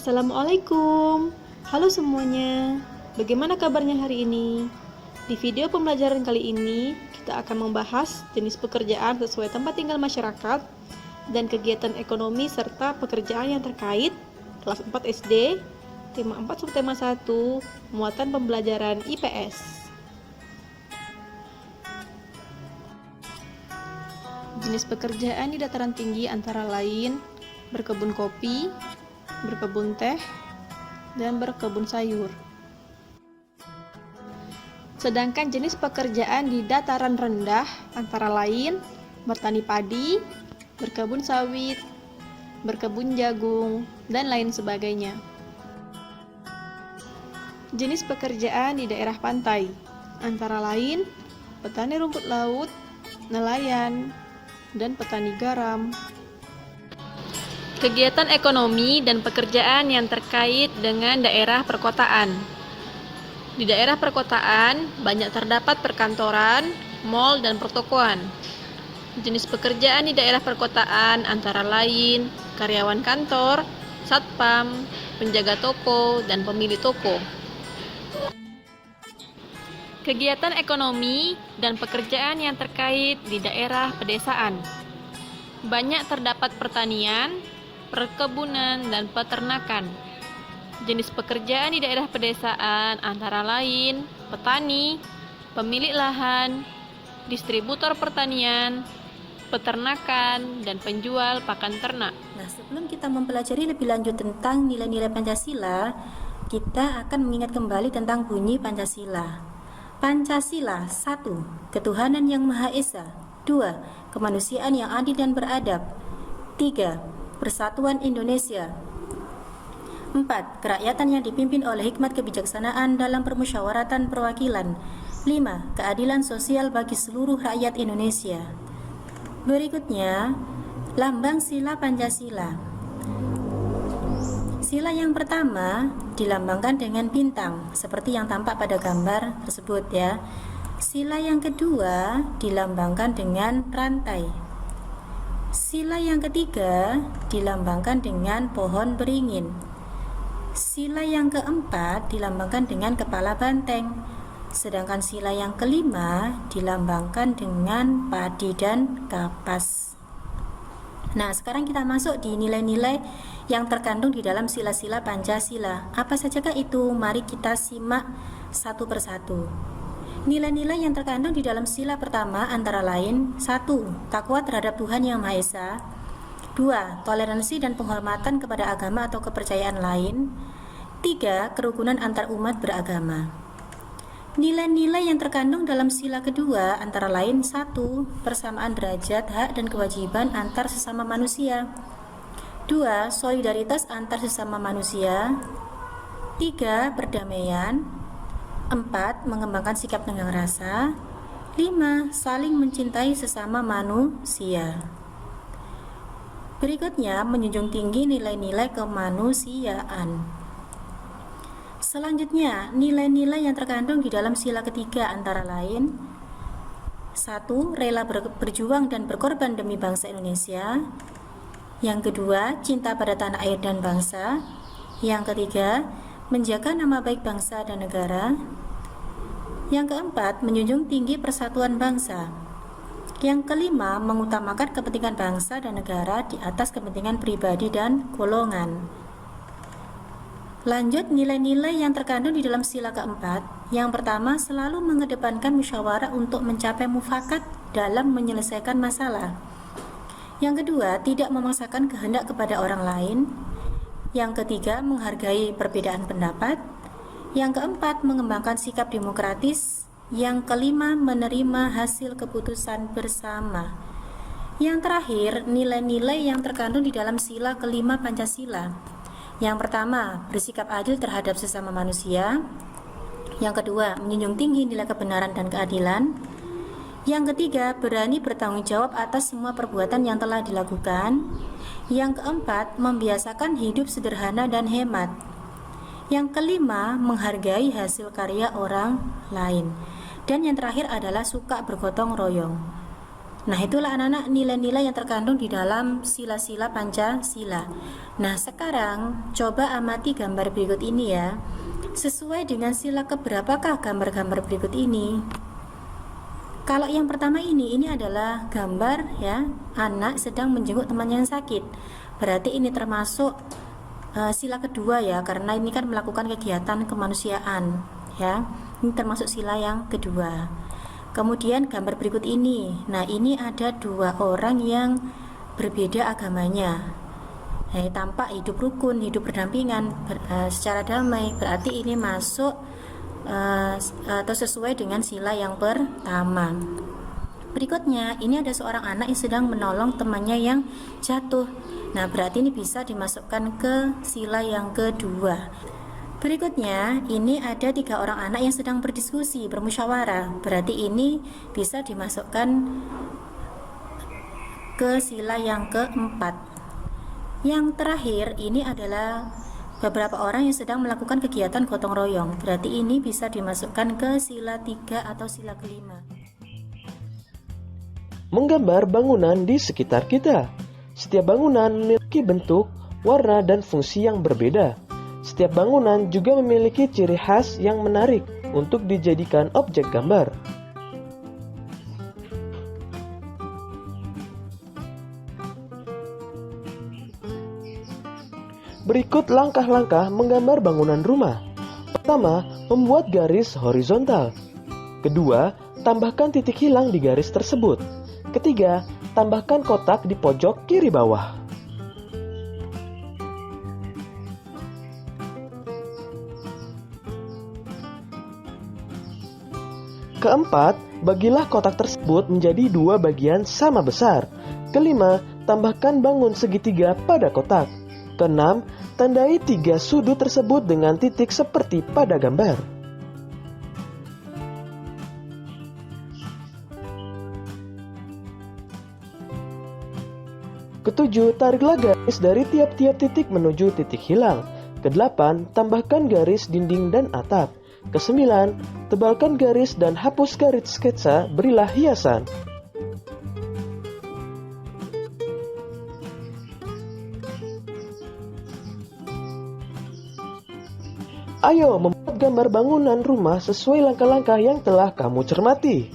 Assalamualaikum. Halo semuanya. Bagaimana kabarnya hari ini? Di video pembelajaran kali ini, kita akan membahas jenis pekerjaan sesuai tempat tinggal masyarakat dan kegiatan ekonomi serta pekerjaan yang terkait kelas 4 SD, tema 4 subtema 1, muatan pembelajaran IPS. Jenis pekerjaan di dataran tinggi antara lain berkebun kopi, berkebun teh, dan berkebun sayur. Sedangkan jenis pekerjaan di dataran rendah antara lain bertani padi, berkebun sawit, berkebun jagung, dan lain sebagainya. Jenis pekerjaan di daerah pantai antara lain petani rumput laut, nelayan, dan petani garam. Kegiatan ekonomi dan pekerjaan yang terkait dengan daerah perkotaan. Di daerah perkotaan banyak terdapat perkantoran, mal, dan pertokoan. Jenis pekerjaan di daerah perkotaan antara lain karyawan kantor, satpam, penjaga toko, dan pemilik toko. Kegiatan ekonomi dan pekerjaan yang terkait di daerah pedesaan. Banyak terdapat pertanian, perkebunan, dan peternakan. Jenis pekerjaan di daerah pedesaan antara lain petani, pemilik lahan, distributor pertanian, peternakan, dan penjual pakan ternak. Nah, sebelum kita mempelajari lebih lanjut tentang nilai-nilai Pancasila, kita akan mengingat kembali tentang bunyi Pancasila. Pancasila 1. Ketuhanan yang Maha Esa. 2. Kemanusiaan yang adil dan beradab. 3. Persatuan Indonesia. 4. Kerakyatan yang dipimpin oleh hikmat kebijaksanaan dalam permusyawaratan perwakilan. 5. Keadilan sosial bagi seluruh rakyat Indonesia. Berikutnya, lambang sila Pancasila. Sila yang pertama dilambangkan dengan bintang, seperti yang tampak pada gambar tersebut ya. Sila yang kedua dilambangkan dengan rantai. Sila yang ketiga dilambangkan dengan pohon beringin. Sila yang keempat dilambangkan dengan kepala banteng. Sedangkan sila yang kelima dilambangkan dengan padi dan kapas. Nah, sekarang kita masuk di nilai-nilai yang terkandung di dalam sila-sila Pancasila. Apa sajakah itu? Mari kita simak satu persatu. Nilai-nilai yang terkandung di dalam sila pertama antara lain 1. Takwa terhadap Tuhan Yang Maha Esa. 2. Toleransi dan penghormatan kepada agama atau kepercayaan lain. 3. Kerukunan antar umat beragama. Nilai-nilai yang terkandung dalam sila kedua antara lain 1. Persamaan derajat, hak, dan kewajiban antar sesama manusia. 2. Solidaritas antar sesama manusia. 3. Perdamaian. 4. Mengembangkan sikap tenggang rasa. 5. Saling mencintai sesama manusia. Berikutnya, menjunjung tinggi nilai-nilai kemanusiaan. Selanjutnya, nilai-nilai yang terkandung di dalam sila ketiga antara lain 1. Rela berjuang dan berkorban demi bangsa Indonesia. Yang kedua, cinta pada tanah air dan bangsa. Yang ketiga, menjaga nama baik bangsa dan negara. Yang keempat, menjunjung tinggi persatuan bangsa. Yang kelima, mengutamakan kepentingan bangsa dan negara di atas kepentingan pribadi dan golongan. Lanjut, nilai-nilai yang terkandung di dalam sila keempat. Yang pertama, selalu mengedepankan musyawarah untuk mencapai mufakat dalam menyelesaikan masalah. Yang kedua, tidak memaksakan kehendak kepada orang lain. Yang ketiga, menghargai perbedaan pendapat. Yang keempat, mengembangkan sikap demokratis. Yang kelima, menerima hasil keputusan bersama. Yang terakhir, nilai-nilai yang terkandung di dalam sila kelima Pancasila. Yang pertama, bersikap adil terhadap sesama manusia. Yang kedua, menjunjung tinggi nilai kebenaran dan keadilan. Yang ketiga, berani bertanggung jawab atas semua perbuatan yang telah dilakukan. Yang keempat, membiasakan hidup sederhana dan hemat. Yang kelima, menghargai hasil karya orang lain. Dan yang terakhir adalah suka bergotong royong. Nah, itulah anak-anak nilai-nilai yang terkandung di dalam sila-sila Pancasila. Nah, sekarang coba amati gambar berikut ini ya. Sesuai dengan sila keberapakah gambar-gambar berikut ini? Kalau yang pertama ini adalah gambar ya, anak sedang menjenguk temannya yang sakit. Berarti ini termasuk sila kedua ya, karena ini kan melakukan kegiatan kemanusiaan ya. Ini termasuk sila yang kedua. Kemudian gambar berikut ini. Nah, ini ada dua orang yang berbeda agamanya. Tampak hidup rukun, hidup berdampingan secara damai. Berarti ini masuk atau sesuai dengan sila yang pertama. Berikutnya, ini ada seorang anak yang sedang menolong temannya yang jatuh. Nah, berarti ini bisa dimasukkan ke sila yang kedua. Berikutnya, ini ada 3 orang anak yang sedang berdiskusi, bermusyawarah. Berarti ini bisa dimasukkan ke sila yang keempat. Yang terakhir, ini adalah beberapa orang yang sedang melakukan kegiatan gotong royong. Berarti ini bisa dimasukkan ke sila 3 atau sila kelima. Menggambar bangunan di sekitar kita. Setiap bangunan memiliki bentuk, warna, dan fungsi yang berbeda. Setiap bangunan juga memiliki ciri khas yang menarik untuk dijadikan objek gambar. Berikut langkah-langkah menggambar bangunan rumah. Pertama, membuat garis horizontal. Kedua, tambahkan titik hilang di garis tersebut. Ketiga, tambahkan kotak di pojok kiri bawah. Keempat, bagilah kotak tersebut menjadi 2 bagian sama besar. Kelima, tambahkan bangun segitiga pada kotak. Keenam, tandai 3 sudut tersebut dengan titik seperti pada gambar. Ketujuh, tariklah garis dari tiap-tiap titik menuju titik hilang. Kedelapan, tambahkan garis dinding dan atap. Kesembilan, tebalkan garis dan hapus garis sketsa, berilah hiasan. Ayo membuat gambar bangunan rumah sesuai langkah-langkah yang telah kamu cermati.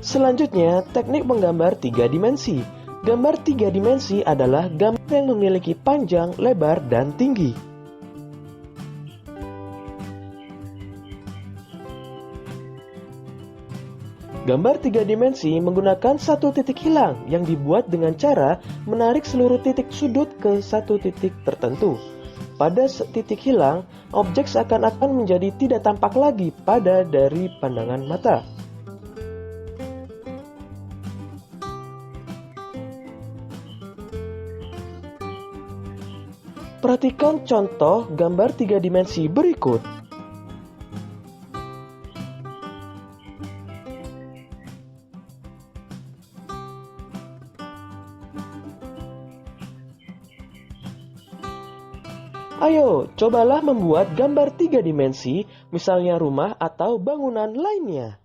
Selanjutnya, teknik menggambar 3 dimensi. Gambar 3 dimensi adalah gambar yang memiliki panjang, lebar, dan tinggi. Gambar 3 dimensi menggunakan satu titik hilang yang dibuat dengan cara menarik seluruh titik sudut ke satu titik tertentu. Pada titik hilang, objek seakan-akan menjadi tidak tampak lagi dari pandangan mata. Perhatikan contoh gambar 3 dimensi berikut. Ayo, cobalah membuat gambar 3 dimensi, misalnya rumah atau bangunan lainnya.